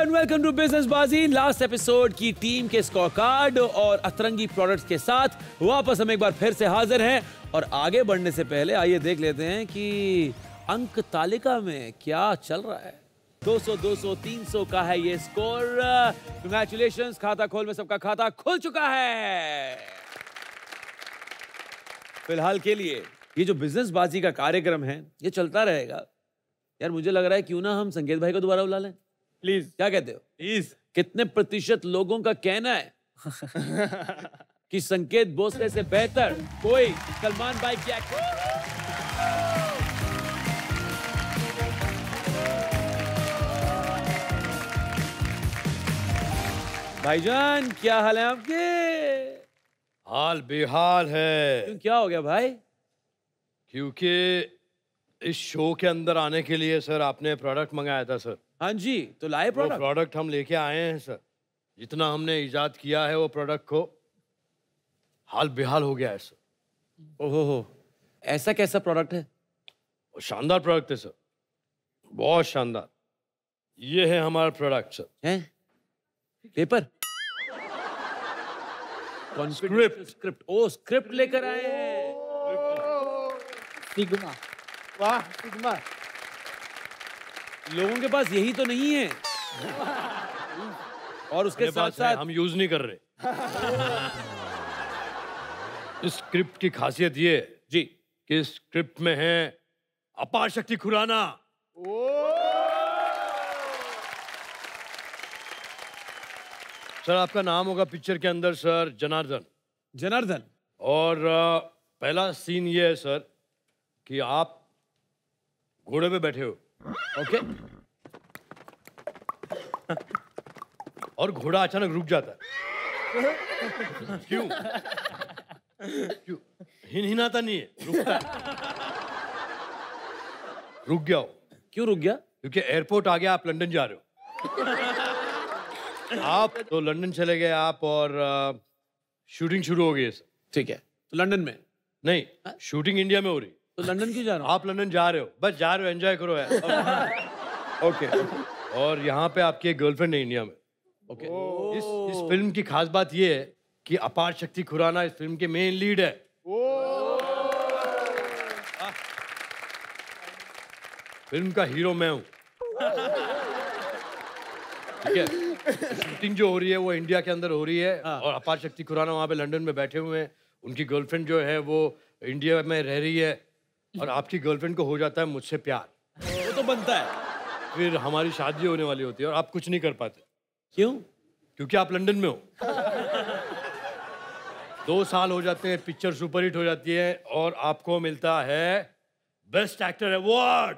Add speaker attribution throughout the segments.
Speaker 1: And welcome to business बाजी। Last episode की team के स्कोर कार्ड और अतरंगी प्रोडक्ट्स के साथ वापस हम एक बार फिर से हाजिर हैं और आगे बढ़ने से पहले आइए देख लेते हैं कि अंक तालिका में क्या चल रहा है। 200, 200, 300 का है ये स्कोर। कांग्रेचुलेशंस, खाता खोल में सबका खाता खुल चुका है। फिलहाल के लिए ये जो बिजनेस बाजी का कार्यक्रम है ये चलता रहेगा। यार मुझे लग रहा है क्यों ना हम संकेत भाई को दोबारा बुला लें, प्लीज। क्या कहते हो?
Speaker 2: प्लीज।
Speaker 1: कितने प्रतिशत लोगों का कहना है कि संकेत भोसले से बेहतर कोई सलमान भाई क्या? भाईजान क्या हाल है आपके?
Speaker 2: हाल बेहाल है।
Speaker 1: क्यों, क्या हो गया भाई?
Speaker 2: क्योंकि इस शो के अंदर आने के लिए सर आपने प्रोडक्ट मंगाया था सर।
Speaker 1: हाँ जी, तो लाए
Speaker 2: वो
Speaker 1: प्रोडक्ट?
Speaker 2: प्रोडक्ट हम लेके आए हैं सर। जितना हमने इजाद किया है वो प्रोडक्ट को हाल बेहाल हो गया है सर।
Speaker 1: ओहो हो, ऐसा कैसा प्रोडक्ट है?
Speaker 2: वो शानदार प्रोडक्ट है सर, बहुत शानदार। ये है हमारा प्रोडक्ट सर।
Speaker 1: हैं? पेपर? स्क्रिप्ट। ओ, स्क्रिप्ट लेकर आए हैं।
Speaker 3: सिग्मा। वाह सिग्मा।
Speaker 1: लोगों के पास यही तो नहीं है। और उसके साथ साथ
Speaker 2: हम यूज नहीं कर रहे। इस स्क्रिप्ट की खासियत ये है
Speaker 1: जी
Speaker 2: कि इस स्क्रिप्ट में है अपार शक्ति खुराना। सर आपका नाम होगा पिक्चर के अंदर सर जनार्दन।
Speaker 1: जनार्दन।
Speaker 2: और पहला सीन ये है सर कि आप घोड़े पे बैठे हो।
Speaker 1: ओके।
Speaker 2: और घोड़ा अचानक रुक जाता है। क्यों? क्यों? हिनहिनाता नहीं है, रुकता है। रुक गया हो।
Speaker 1: क्यों रुक गया?
Speaker 2: क्योंकि एयरपोर्ट आ गया, आप लंदन जा रहे हो। आप तो लंदन चले गए आप और शूटिंग शुरू हो गई है सर।
Speaker 1: ठीक है, तो लंदन में
Speaker 2: नहीं, शूटिंग इंडिया में हो रही।
Speaker 1: तो लंदन क्यों जा रहा हूँ?
Speaker 2: आप लंदन जा रहे हो, बस जा रहे हो, एंजॉय करो यार।
Speaker 1: ओके।
Speaker 2: और यहाँ पे आपकी एक गर्लफ्रेंड है इंडिया में।
Speaker 1: ओके।
Speaker 2: इस फिल्म की खास बात ये है कि अपार शक्ति खुराना इस फिल्म के मेन लीड है। फिल्म का हीरो मैं हूँ। ठीक है, शूटिंग जो हो रही है वो इंडिया के अंदर हो रही है। और अपार शक्ति खुराना वहाँ पे लंदन में बैठे हुए हैं। उनकी गर्लफ्रेंड जो है वो इंडिया में रह रही है और आपकी गर्लफ्रेंड को हो जाता है मुझसे प्यार।
Speaker 1: वो तो बनता है।
Speaker 2: फिर हमारी शादी होने वाली होती है और आप कुछ नहीं कर पाते।
Speaker 1: क्यों?
Speaker 2: क्योंकि आप लंदन में हो। 2 साल हो जाते हैं, पिक्चर सुपरहिट हो जाती है और आपको मिलता है बेस्ट एक्टर अवार्ड।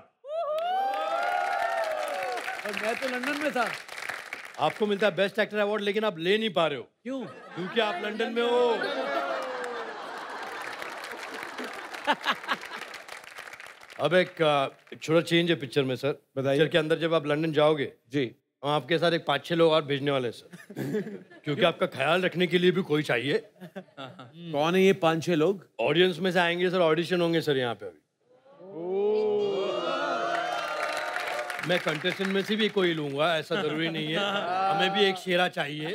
Speaker 1: और मैं तो लंदन में था।
Speaker 2: आपको मिलता है बेस्ट एक्टर अवार्ड, लेकिन आप ले नहीं पा रहे हो।
Speaker 1: क्यों?
Speaker 2: क्योंकि आप लंदन में हो। अब एक छोटा चेंज है पिक्चर में सर।
Speaker 1: बताइए।
Speaker 2: पिक्चर के अंदर जब आप लंदन जाओगे
Speaker 1: जी,
Speaker 2: हम आपके साथ एक 5-6 लोग और भेजने वाले हैं सर। क्योंकि आपका ख्याल रखने के लिए भी कोई चाहिए।
Speaker 1: कौन है ये 5-6 लोग?
Speaker 2: ऑडियंस में से आएंगे सर, ऑडिशन होंगे सर यहाँ पे अभी। मैं कंटेस्टेंट में से भी कोई लूंगा, ऐसा जरूरी नहीं है। हमें भी एक शेरा चाहिए।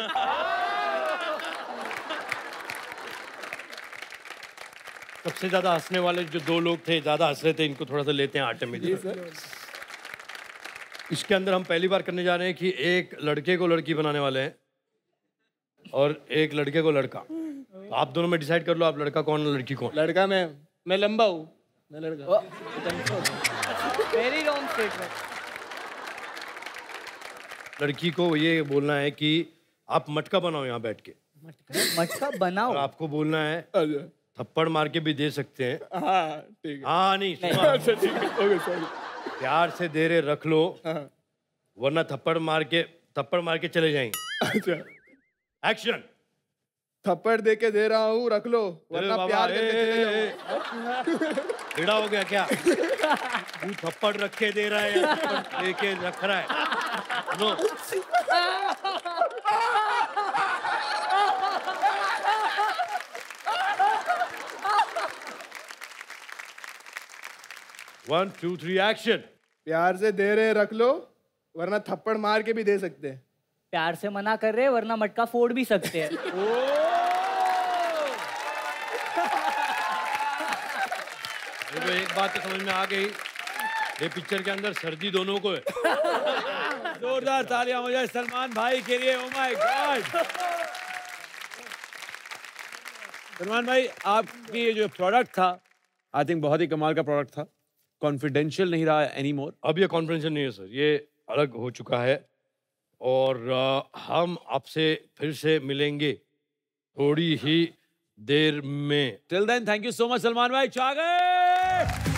Speaker 2: सबसे ज्यादा हंसने वाले जो 2 लोग थे, ज्यादा हंस रहे थे, इनको थोड़ा सा लेते हैं आटे में। इसके अंदर हम पहली बार करने जा रहे हैं कि एक लड़के को लड़की बनाने वाले हैं और एक लड़के को लड़का। तो आप दोनों में डिसाइड कर लो, आप लड़का कौन लड़की कौन।
Speaker 3: लड़का मैं लंबा हूँ। मैं लड़का। Very wrong statement.
Speaker 2: लड़की को ये बोलना है कि आप मटका बनाओ यहाँ बैठ के।
Speaker 3: मटका बनाओ।
Speaker 2: और आपको बोलना है, थप्पड़ मार के भी दे सकते हैं।
Speaker 3: हाँ ठीक है।
Speaker 2: हाँ नहीं,
Speaker 3: अच्छा ठीक है, ओके सॉरी।
Speaker 2: प्यार से दे रहे रख लो, वरना थप्पड़ मार के चले जाएंगे।
Speaker 3: अच्छा,
Speaker 2: एक्शन।
Speaker 3: थप्पड़ दे के दे रहा हूँ, रख लो, वरना प्यार करके चले जाओ।
Speaker 2: टेढ़ा हो गया क्या? तू थप्पड़ रख के दे रहा है या थप्पड़ दे के रख रहा है? No. One, two, three, action.
Speaker 3: प्यार से दे रहे रख लो, वरना थप्पड़ मार के भी दे सकते हैं।
Speaker 4: प्यार से मना कर रहे हैं, वरना मटका फोड़ भी सकते हैं।
Speaker 2: तो एक बात तो समझ में आ गई, ये पिक्चर के अंदर सर्दी दोनों को है।
Speaker 1: जोरदार तालियां हो जाए सलमान भाई के लिए। Oh my God. सलमान भाई, आपकी ये जो प्रोडक्ट था, आई थिंक बहुत ही कमाल का प्रोडक्ट था। कॉन्फिडेंशियल नहीं रहा एनी मोर।
Speaker 2: अब ये कॉन्फिडेंशियल नहीं है सर, ये अलग हो चुका है और हम आपसे फिर से मिलेंगे थोड़ी ही देर में।
Speaker 1: Till then thank you so much Salman भाई। चाह गए।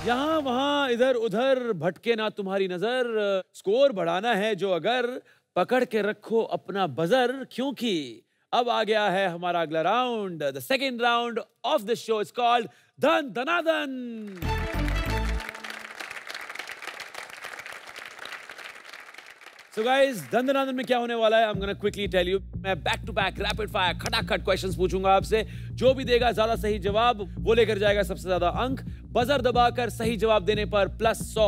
Speaker 1: यहाँ वहां इधर उधर भटके ना तुम्हारी नजर। स्कोर बढ़ाना है जो अगर, पकड़ के रखो अपना बजर, क्योंकि अब आ गया है हमारा अगला round. The second round of the show is called धन धनाधन। So guys, धन धनाधन में क्या होने वाला है? I'm gonna quickly tell you. मैं back to back rapid fire खटाखट क्वेश्चंस पूछूंगा आपसे। जो भी देगा ज्यादा सही जवाब वो लेकर जाएगा सबसे ज्यादा अंक। बजर दबाकर सही जवाब देने पर +100,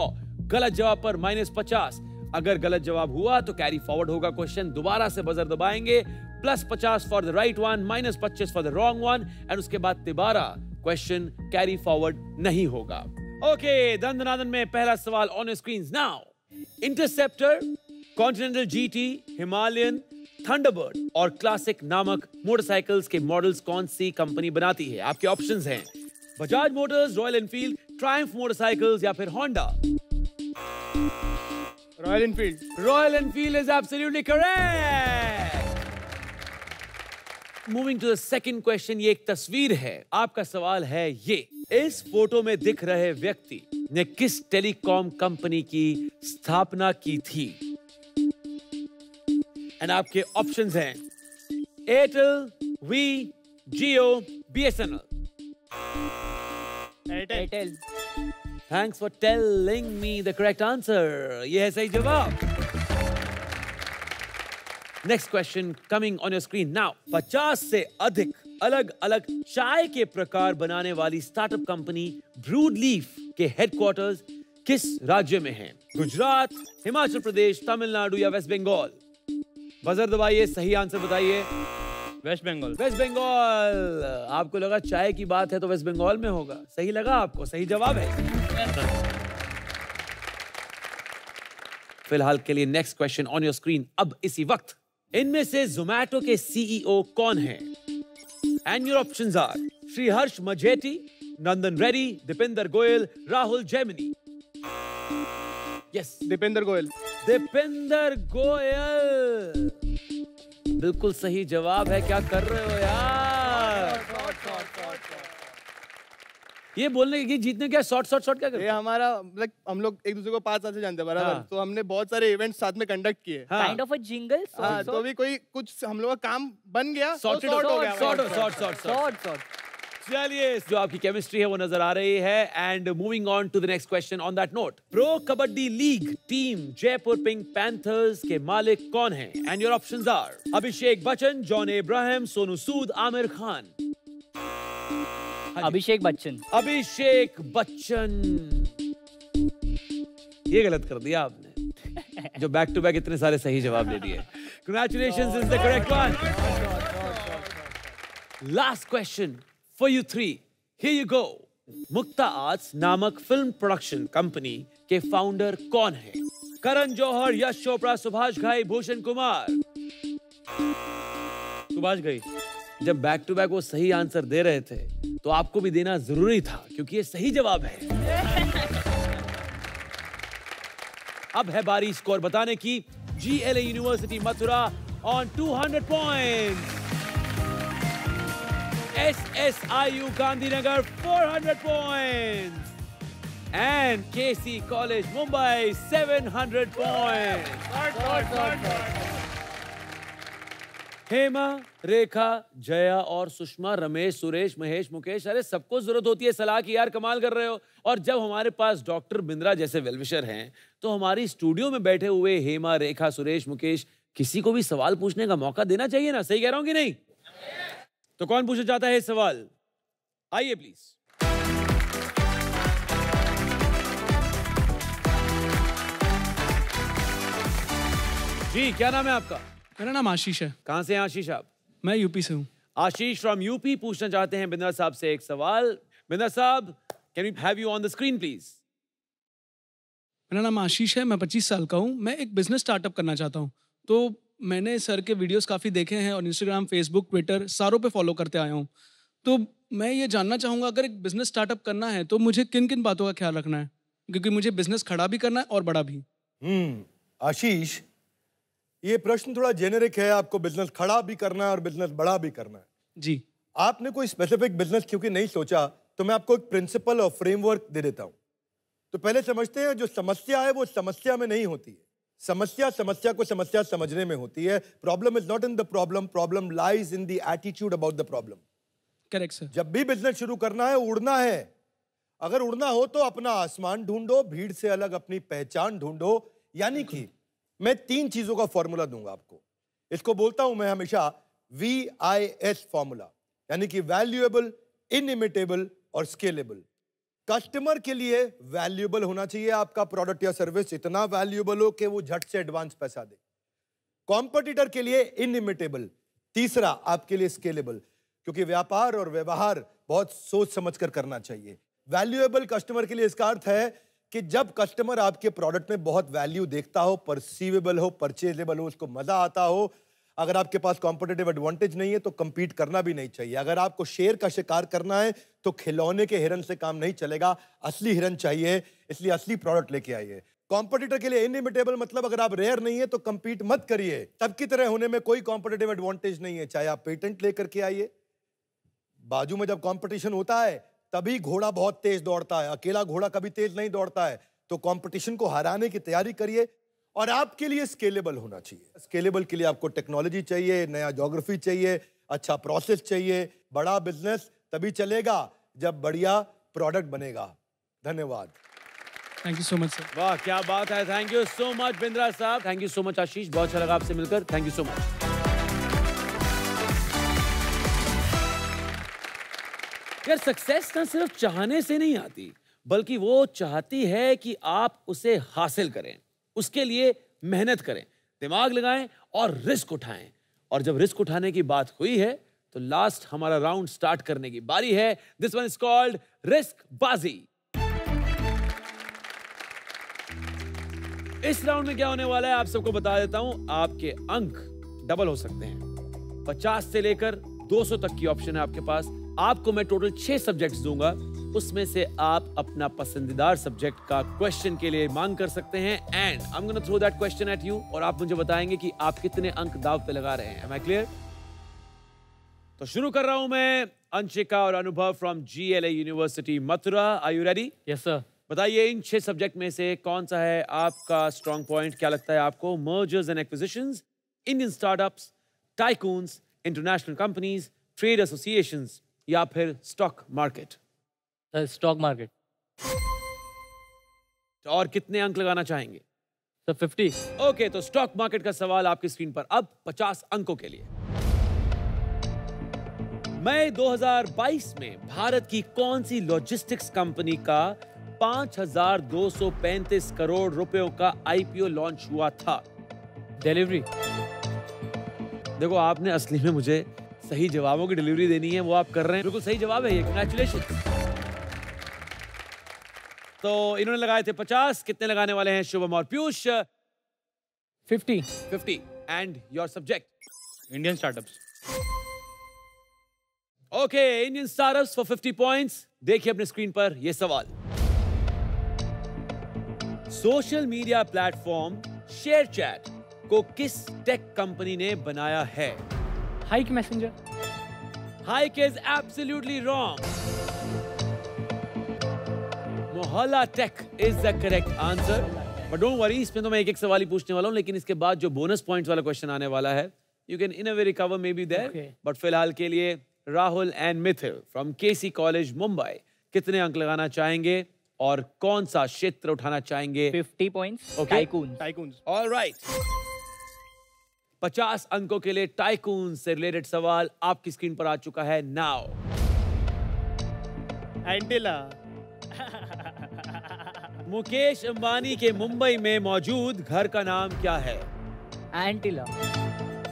Speaker 1: गलत जवाब पर -50। अगर गलत जवाब हुआ तो कैरी फॉरवर्ड होगा क्वेश्चन। दोबारा से बजर दबाएंगे, +50 for the right one, -25 for the wrong one, and उसके बाद दोबारा क्वेश्चन कैरी फॉरवर्ड नहीं होगा। ओके, धन धनाधन में पहला सवाल on your screens now. Interceptor, Continental GT, Himalayan, Thunderbird और क्लासिक नामक मोटरसाइकिल्स के मॉडल्स कौन सी कंपनी बनाती है? आपके ऑप्शंस हैं Bajaj Motors, Royal Enfield, Triumph Motorcycles या फिर Honda.
Speaker 3: Royal Enfield.
Speaker 1: Royal Enfield is absolutely correct. Moving to the second question. ये एक तस्वीर है। आपका सवाल है ये, इस फोटो में दिख रहे व्यक्ति ने किस टेलीकॉम कंपनी की स्थापना की थी? एंड आपके ऑप्शंस हैं Airtel, Vi, Jio, BSNL.
Speaker 4: Airtel.
Speaker 1: Thanks for telling me the correct answer. ये है सही जवाब। Next question coming on your screen now. 50 से अधिक अलग अलग चाय के प्रकार बनाने वाली स्टार्टअप कंपनी ब्रूड लीफ के हेडक्वार्टर्स किस राज्य में हैं? गुजरात, हिमाचल प्रदेश, तमिलनाडु या वेस्ट बंगाल? बजर दबाइए, सही आंसर बताइए।
Speaker 5: वेस्ट बंगाल।
Speaker 1: वेस्ट बंगाल। आपको लगा चाय की बात है तो वेस्ट बंगाल में होगा। सही लगा आपको, सही जवाब है। फिलहाल के लिए next question on your screen अब इसी वक्त। इनमें से जोमैटो के सीईओ कौन है? And your options are Sriharsha Majety, Nandan Reddy, Deepinder Goyal, Rahul Jaimini. Yes,
Speaker 3: Deepinder Goyal.
Speaker 1: Deepinder Goyal बिल्कुल सही जवाब है। क्या कर रहे हो यार? ये बोलने की जीतने क्या शॉर्ट क्या कर?
Speaker 3: ये हमारा मतलब हम लोग एक दूसरे को 5 साल से जानते हैं बराबर।
Speaker 1: हाँ।
Speaker 3: तो हमने बहुत सारे इवेंट्स साथ में कंडक्ट किए।
Speaker 4: Kind of a jingle.
Speaker 3: हाँ, तो भी कोई कुछ हम लोग का काम बन गया,
Speaker 1: Sorted
Speaker 3: तो हो गया।
Speaker 1: शॉर्ट। चलिए, जो आपकी केमिस्ट्री है वो नजर आ रही है। And moving on to the next question on that note. Pro Kabaddi League team Jaipur Pink Panthers के मालिक कौन हैं? And your options are Abhishek Bachchan, John Abraham, Sonu Sood, Aamir Khan.
Speaker 4: Abhishek Bachchan.
Speaker 1: Abhishek Bachchan. ये गलत कर दिया आपने, जो बैक टू बैक इतने सारे सही जवाब दे दिए। Congratulations, is the correct one. Last question for you three. Here you go. Mukta arts नामक फिल्म प्रोडक्शन कंपनी के फाउंडर कौन है? करण जौहर, यश चोपड़ा, सुभाष घई, भूषण कुमार।
Speaker 5: सुभाष घई।
Speaker 1: जब बैक टू बैक वो सही आंसर दे रहे थे तो आपको भी देना जरूरी था, क्योंकि ये सही जवाब है। अब है बारी स्कोर बताने की। GLA university Mathura on 200 points, SSIU Gandhinagar 400 points and KC college Mumbai 700 points. Hema, Rekha, Jaya और सुषमा, रमेश, सुरेश, महेश, मुकेश, अरे सबको जरूरत होती है सलाह की यार, कमाल कर रहे हो। और जब हमारे पास डॉक्टर बिंद्रा जैसे वेलविशर हैं तो हमारी स्टूडियो में बैठे हुए हेमा, रेखा, सुरेश, मुकेश, किसी को भी सवाल पूछने का मौका देना चाहिए ना। सही कह रहा हूं कि नहीं? तो कौन पूछना चाहता है सवाल? आइए प्लीज। जी, क्या नाम है आपका?
Speaker 5: मेरा नाम आशीष है।
Speaker 1: कहां से हैं आशीष आप?
Speaker 5: मैं यूपी से हूँ।
Speaker 1: आशीष फ्रॉम यूपी पूछना चाहते हैं बिंद्रा साहब से एक सवाल। बिंद्रा साहब, can we have you on the screen please?
Speaker 5: मेरा नाम आशीष है, मैं 25 साल का हूँ। मैं एक बिजनेस स्टार्टअप करना चाहता हूँ। तो मैंने सर के वीडियोस काफ़ी देखे हैं और इंस्टाग्राम, फेसबुक, ट्विटर सारों पे फॉलो करते आया हूँ। तो मैं ये जानना चाहूँगा, अगर एक बिजनेस स्टार्टअप करना है तो मुझे किन किन बातों का ख्याल रखना है, क्योंकि मुझे बिजनेस खड़ा भी करना है और बड़ा भी।
Speaker 6: आशीष, ये प्रश्न थोड़ा जेनेरिक है। आपको बिजनेस खड़ा भी करना है और बिजनेस बड़ा भी करना है।
Speaker 5: जी।
Speaker 6: आपने कोई स्पेसिफिक बिजनेस क्योंकि नहीं सोचा, तो मैं आपको एक प्रिंसिपल और फ्रेमवर्क दे देता हूँ। तो पहले समझते हैं, जो समस्या है वो समस्या में नहीं होती है। समस्या को समस्या समझने में होती है। Problem is not in the problem, problem lies in the attitude about the problem.
Speaker 5: Correct sir.
Speaker 6: जब भी बिजनेस शुरू करना है, उड़ना है। अगर उड़ना हो तो अपना आसमान ढूंढो, भीड़ से अलग अपनी पहचान ढूंढो। यानी कि मैं 3 चीजों का फॉर्मूला दूंगा आपको। इसको बोलता हूं मैं हमेशा VIS फॉर्मूला, यानी कि वैल्यूएबल, इनइमिटेबल और स्केलेबल। कस्टमर के लिए वैल्यूएबल होना चाहिए आपका प्रोडक्ट या सर्विस, इतना वैल्यूएबल हो कि वो झट से एडवांस पैसा दे। कॉम्पिटिटर के लिए इनइमिटेबल। तीसरा आपके लिए स्केलेबल, क्योंकि व्यापार और व्यवहार बहुत सोच समझ कर करना चाहिए। वैल्यूएबल कस्टमर के लिए इसका अर्थ है कि जब कस्टमर आपके प्रोडक्ट में बहुत वैल्यू देखता हो, परसीवेबल हो, परचेजेबल हो, उसको मजा आता हो। अगर आपके पास कॉम्पिटिटिव एडवांटेज नहीं है तो compete करना भी नहीं चाहिए। अगर आपको शेर का शिकार करना है तो खिलौने के हिरन से काम नहीं चलेगा, असली हिरन चाहिए। इसलिए असली प्रोडक्ट लेके आइए। कॉम्पिटिटर के लिए इनइमिटेबल मतलब अगर आप रेयर नहीं है तो compete मत करिए। सबकी तरह होने में कोई कॉम्पिटिटिव एडवांटेज नहीं है, चाहे आप पेटेंट लेकर के आइए। बाजू में जब कॉम्पिटिशन होता है तभी घोड़ा बहुत तेज दौड़ता है, अकेला घोड़ा कभी तेज नहीं दौड़ता है। तो कंपटीशन को हराने की तैयारी करिए। और आपके लिए स्केलेबल होना चाहिए। स्केलेबल के लिए आपको टेक्नोलॉजी चाहिए, नया ज्योग्राफी चाहिए, अच्छा प्रोसेस चाहिए। बड़ा बिजनेस तभी चलेगा जब बढ़िया प्रोडक्ट बनेगा। धन्यवाद।
Speaker 5: Thank you so much sir.
Speaker 1: वाह, क्या बात है। Thank you so much Bindra साहब। थैंक यू सो मच आशीष, बहुत अच्छा लगा आपसे मिलकर। Thank you so much. यार, सक्सेस ना सिर्फ चाहने से नहीं आती, बल्कि वो चाहती है कि आप उसे हासिल करें, उसके लिए मेहनत करें, दिमाग लगाएं और रिस्क उठाएं। और जब रिस्क उठाने की बात हुई है तो लास्ट हमारा राउंड स्टार्ट करने की बारी है। This one is called risk बाजी। इस राउंड में क्या होने वाला है आप सबको बता देता हूं। आपके अंक डबल हो सकते हैं। 50 से लेकर 200 तक की ऑप्शन है आपके पास। आपको मैं टोटल 6 सब्जेक्ट्स दूंगा, उसमें से आप अपना पसंदीदार सब्जेक्ट का क्वेश्चन के लिए मांग कर सकते हैं। And I am gonna throw that question at you और आप मुझे बताएंगे कि आप कितने अंक दाव पे लगा रहे हैं। Am I clear? तो शुरू कर रहा हूं मैं। अंशिका और Anubhav from GLA university Mathura, are you ready?
Speaker 4: Yes sir.
Speaker 1: बताइए, इन 6 सब्जेक्ट में से कौन सा है आपका स्ट्रॉन्ग पॉइंट? क्या लगता है आपको? Mergers and acquisitions, Indian startups, tycoons, international companies, trade associations या फिर स्टॉक मार्केट?
Speaker 4: Stock market.
Speaker 1: और कितने अंक लगाना चाहेंगे?
Speaker 4: सर 50।
Speaker 1: ओके, तो स्टॉक मार्केट का सवाल आपकी स्क्रीन पर अब 50 अंकों के लिए। मई 2022 में भारत की कौन सी लॉजिस्टिक्स कंपनी का 5,235 करोड़ रुपयों का IPO लॉन्च हुआ था?
Speaker 4: डिलीवरी।
Speaker 1: देखो, आपने असली में मुझे सही जवाबों की डिलीवरी देनी है, वो आप कर रहे हैं। बिल्कुल सही जवाब है ये, कांग्रेचुलेशन। तो इन्होंने लगाए थे 50, कितने लगाने वाले हैं शुभम और Piyush?
Speaker 4: 50।
Speaker 1: And your subject?
Speaker 3: Indian startups.
Speaker 1: Okay, Indian startups for 50 points. देखिए अपने स्क्रीन पर ये सवाल। Social media platform ShareChat को किस टेक कंपनी ने बनाया है?
Speaker 4: Hike Messenger.
Speaker 1: Hike is absolutely wrong. Mohalla Tech is the correct answer. But don't worry, इसमें तो मैं एक सवाल ही पूछने वाला हूं, लेकिन इसके बाद जो बोनस पॉइंट्स वाला क्वेश्चन आने वाला है, you can in a way recover maybe there. But फिलहाल के लिए Rahul and Mithil from KC college Mumbai, कितने अंक लगाना चाहेंगे और कौन सा क्षेत्र उठाना चाहेंगे?
Speaker 4: 50 points.
Speaker 1: Okay.
Speaker 4: Tycoons.
Speaker 3: Tycoons.
Speaker 1: Alright, 50 अंकों के लिए टाइकून से रिलेटेड सवाल आपकी स्क्रीन पर आ चुका है नाउ।
Speaker 4: एंटिला।
Speaker 1: मुकेश अंबानी के मुंबई में मौजूद घर का नाम क्या है?
Speaker 4: एंटिला।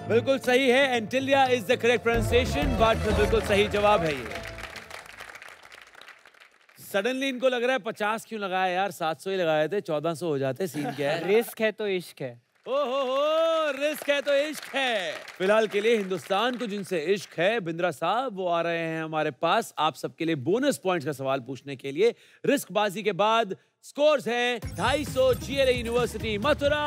Speaker 1: बिल्कुल सही है, Antilia is the correct pronunciation, but बिल्कुल सही जवाब है ये। सडनली इनको लग रहा है 50 क्यों लगाया यार, 700 ही लगाए थे, 1400 हो जाते, सीन क्या है?
Speaker 4: रिस्क है तो इश्क है।
Speaker 1: ओहो, रिस्क है तो इश्क है। फिलहाल के लिए हिंदुस्तान को जिनसे इश्क है, बिंद्रा साहब, वो आ रहे हैं हमारे पास आप सबके लिए बोनस पॉइंट्स का सवाल पूछने के लिए। रिस्क बाजी के बाद स्कोर्स हैं 250 GLA university Mathura,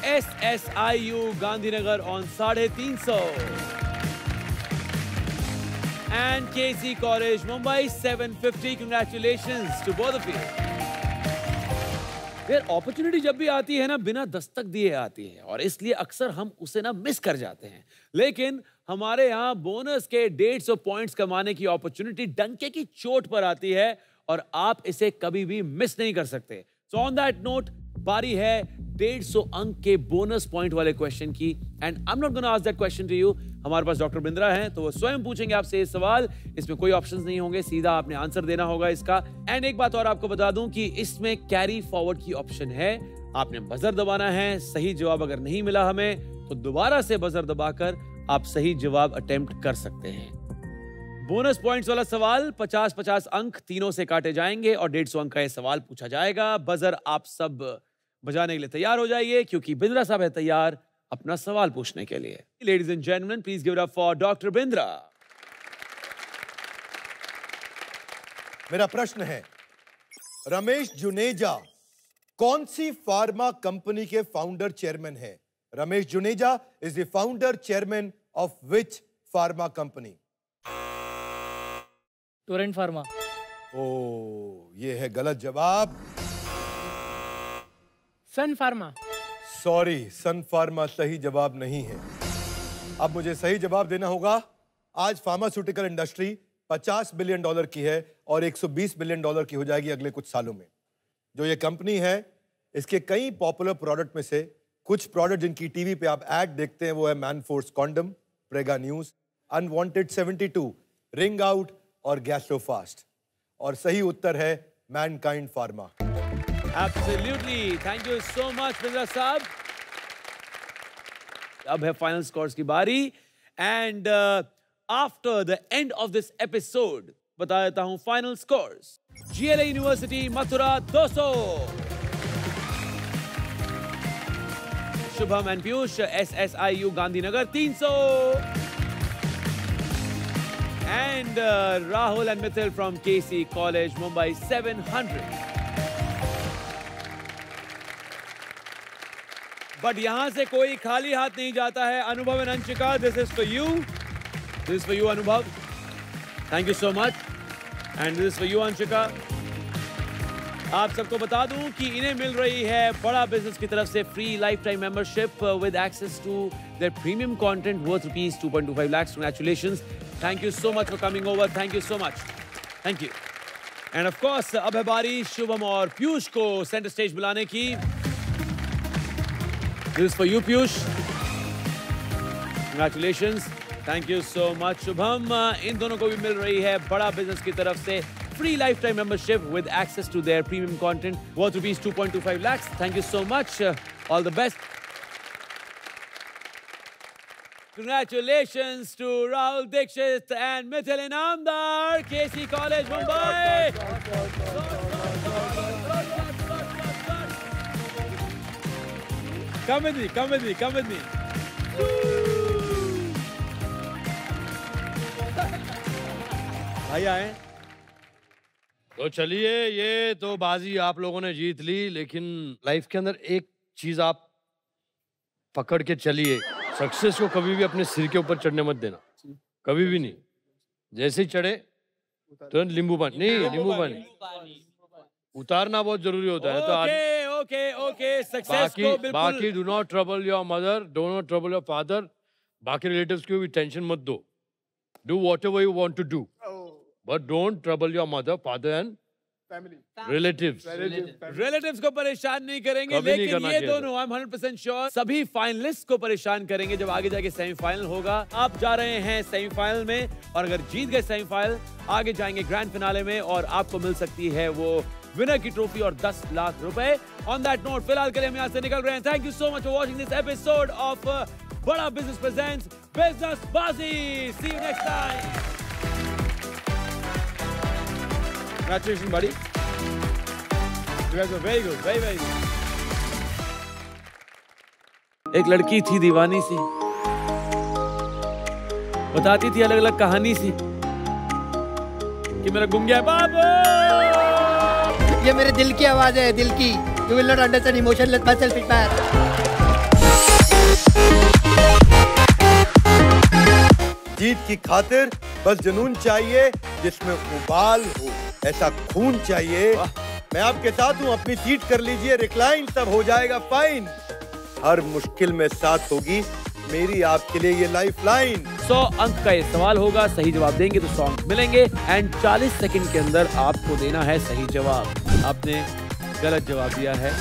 Speaker 1: SSIU Gandhinagar on 350 and KC College Mumbai 750. Congratulations to both of you. यार अपॉर्चुनिटी जब भी आती है ना, बिना दस्तक दिए आती है और इसलिए अक्सर हम उसे ना मिस कर जाते हैं। लेकिन हमारे यहाँ बोनस के 150 पॉइंट्स कमाने की अपॉर्चुनिटी डंके की चोट पर आती है और आप इसे कभी भी मिस नहीं कर सकते। सो ऑन दैट नोट, बारी है 150 अंक के बोनस पॉइंट वाले क्वेश्चन की, and I am not gonna ask that question to you. हमारे पास डॉक्टर बिंद्रा हैं, तो वो स्वयं पूछेंगे आपसे ये सवाल। इसमें कोई ऑप्शंस नहीं होंगे, सीधा आपने आंसर देना होगा इसका। एंड एक बात और आपको बता दूं कि इसमें कैरी फॉरवर्ड की ऑप्शन है। आपने बजर दबाना है, सही जवाब अगर नहीं मिला हमें तो दोबारा से बजर दबाकर आप सही जवाब अटेम्प्ट कर सकते हैं। बोनस पॉइंट्स वाला सवाल 50-50 अंक तीनों से काटे जाएंगे और 150 अंक का ये सवाल पूछा जाएगा। बजर आप सब बजाने के लिए तैयार हो जाइए, क्योंकि बिंद्रा साहब है तैयार अपना सवाल पूछने के लिए। Ladies and gentleman, please give it up for doctor Bindra.
Speaker 6: मेरा प्रश्न है, रमेश जुनेजा कौन सी फार्मा कंपनी के फाउंडर चेयरमैन है? Ramesh Juneja is the founder chairman of which pharma company?
Speaker 4: Torrent pharma.
Speaker 6: ओ, ये है गलत जवाब।
Speaker 7: Sun pharma.
Speaker 6: Sorry, Sun pharma सही जवाब नहीं है। अब मुझे सही जवाब देना होगा। आज फार्मास्यूटिकल इंडस्ट्री $50 बिलियन की है और $120 बिलियन की हो जाएगी अगले कुछ सालों में। जो ये कंपनी है, इसके कई पॉपुलर प्रोडक्ट में से कुछ प्रोडक्ट जिनकी टीवी पे आप ऐड देखते हैं वो है Manforce condom, प्रेगा news, unwanted 72, ring out और गैस्ट्रोफास्ट। और सही उत्तर है Mankind pharma.
Speaker 1: Absolutely. Thank you so much, Bindra साहब। अब है फाइनल स्कोर्स की बारी, and after the end of this episode बता देता हूं final scores. GLA university Mathura 200, Shubham and Piyush SSIU Gandhinagar 300, and Rahul and Mithil from KC College Mumbai 700। But यहां से कोई खाली हाथ नहीं जाता है। Anubhav and Anshika, this is for you. This is for you Anubhav, thank you so much, and this is for you Anshika. आप सबको बता दूं कि इन्हें मिल रही है बड़ा बिजनेस की तरफ से free lifetime membership with access to their premium content worth rupees 2.25 lakhs। Congratulations, thank you so much for coming over, thank you so much, thank you. And of course अब है बारी शुभम और पीयूष को centre stage बुलाने की। This is for you, Piyush. Congratulations. Thank you so much, Shubham. इन दोनों को भी मिल रही है बड़ा बिजनेस की तरफ से free lifetime membership with access to their premium content worth rupees 2.25 lakhs. Thank you so much. All the best. Congratulations to Rahul Dikshit and Mithil Inamdar, KC College Mumbai. Come with me, come with me, come with me. भाई आए।
Speaker 2: तो चलिए, ये तो बाजी आप लोगों ने जीत ली, लेकिन लाइफ के अंदर एक चीज आप पकड़ के चलिए, सक्सेस को कभी भी अपने सिर के ऊपर चढ़ने मत देना, कभी भी नहीं। जैसे ही चढ़े तुरंत नींबू पानी, नहीं नींबू पानी उतारना बहुत जरूरी होता है। तो
Speaker 1: ओके सक्सेस को बिल्कुल।
Speaker 2: बाकी do not trouble your mother, do not trouble your father. बाकी रिलेटिव्स को भी टेंशन मत दो। Do whatever you want to do, but don't trouble your mother, father and
Speaker 1: relatives को परेशान नहीं करेंगे,
Speaker 2: कभी नहीं
Speaker 1: लेकिन
Speaker 2: करना
Speaker 1: ये
Speaker 2: चाहिए।
Speaker 1: दोनों आई एम 100% श्योर सभी फाइनलिस्ट को परेशान करेंगे जब आगे जाके सेमीफाइनल होगा। आप जा रहे हैं सेमीफाइनल में और अगर जीत गए सेमीफाइनल आगे जाएंगे ग्रैंड फिनाले में और आपको मिल सकती है वो विनर की ट्रॉफी और 10 लाख रुपए। ऑन दैट नोट फिलहाल के लिए हम यहाँ से निकल रहे हैं। Thank you so much for watching this episode of Bada business presents business Baazi. See you next time. Congratulations, buddy. You guys were very good, very good. एक लड़की थी दीवानी सी, बताती थी अलग अलग कहानी सी कि मेरा गुम गया बाबू।
Speaker 7: ये मेरे दिल की आवाज है, दिल की। You will not understand emotion, let myself prepare.
Speaker 6: जीत की खातिर बस जुनून चाहिए जिसमें उबाल हो, ऐसा खून चाहिए। मैं आपके साथ हूँ, अपनी सीट कर लीजिए रिक्लाइन, सब हो जाएगा फाइन। हर मुश्किल में साथ होगी मेरी आपके लिए ये लाइफ लाइन।
Speaker 1: 100 अंक का ये सवाल होगा, सही जवाब देंगे तो सॉन्ग मिलेंगे एंड 40 सेकंड के अंदर आपको देना है सही जवाब। आपने गलत जवाब दिया है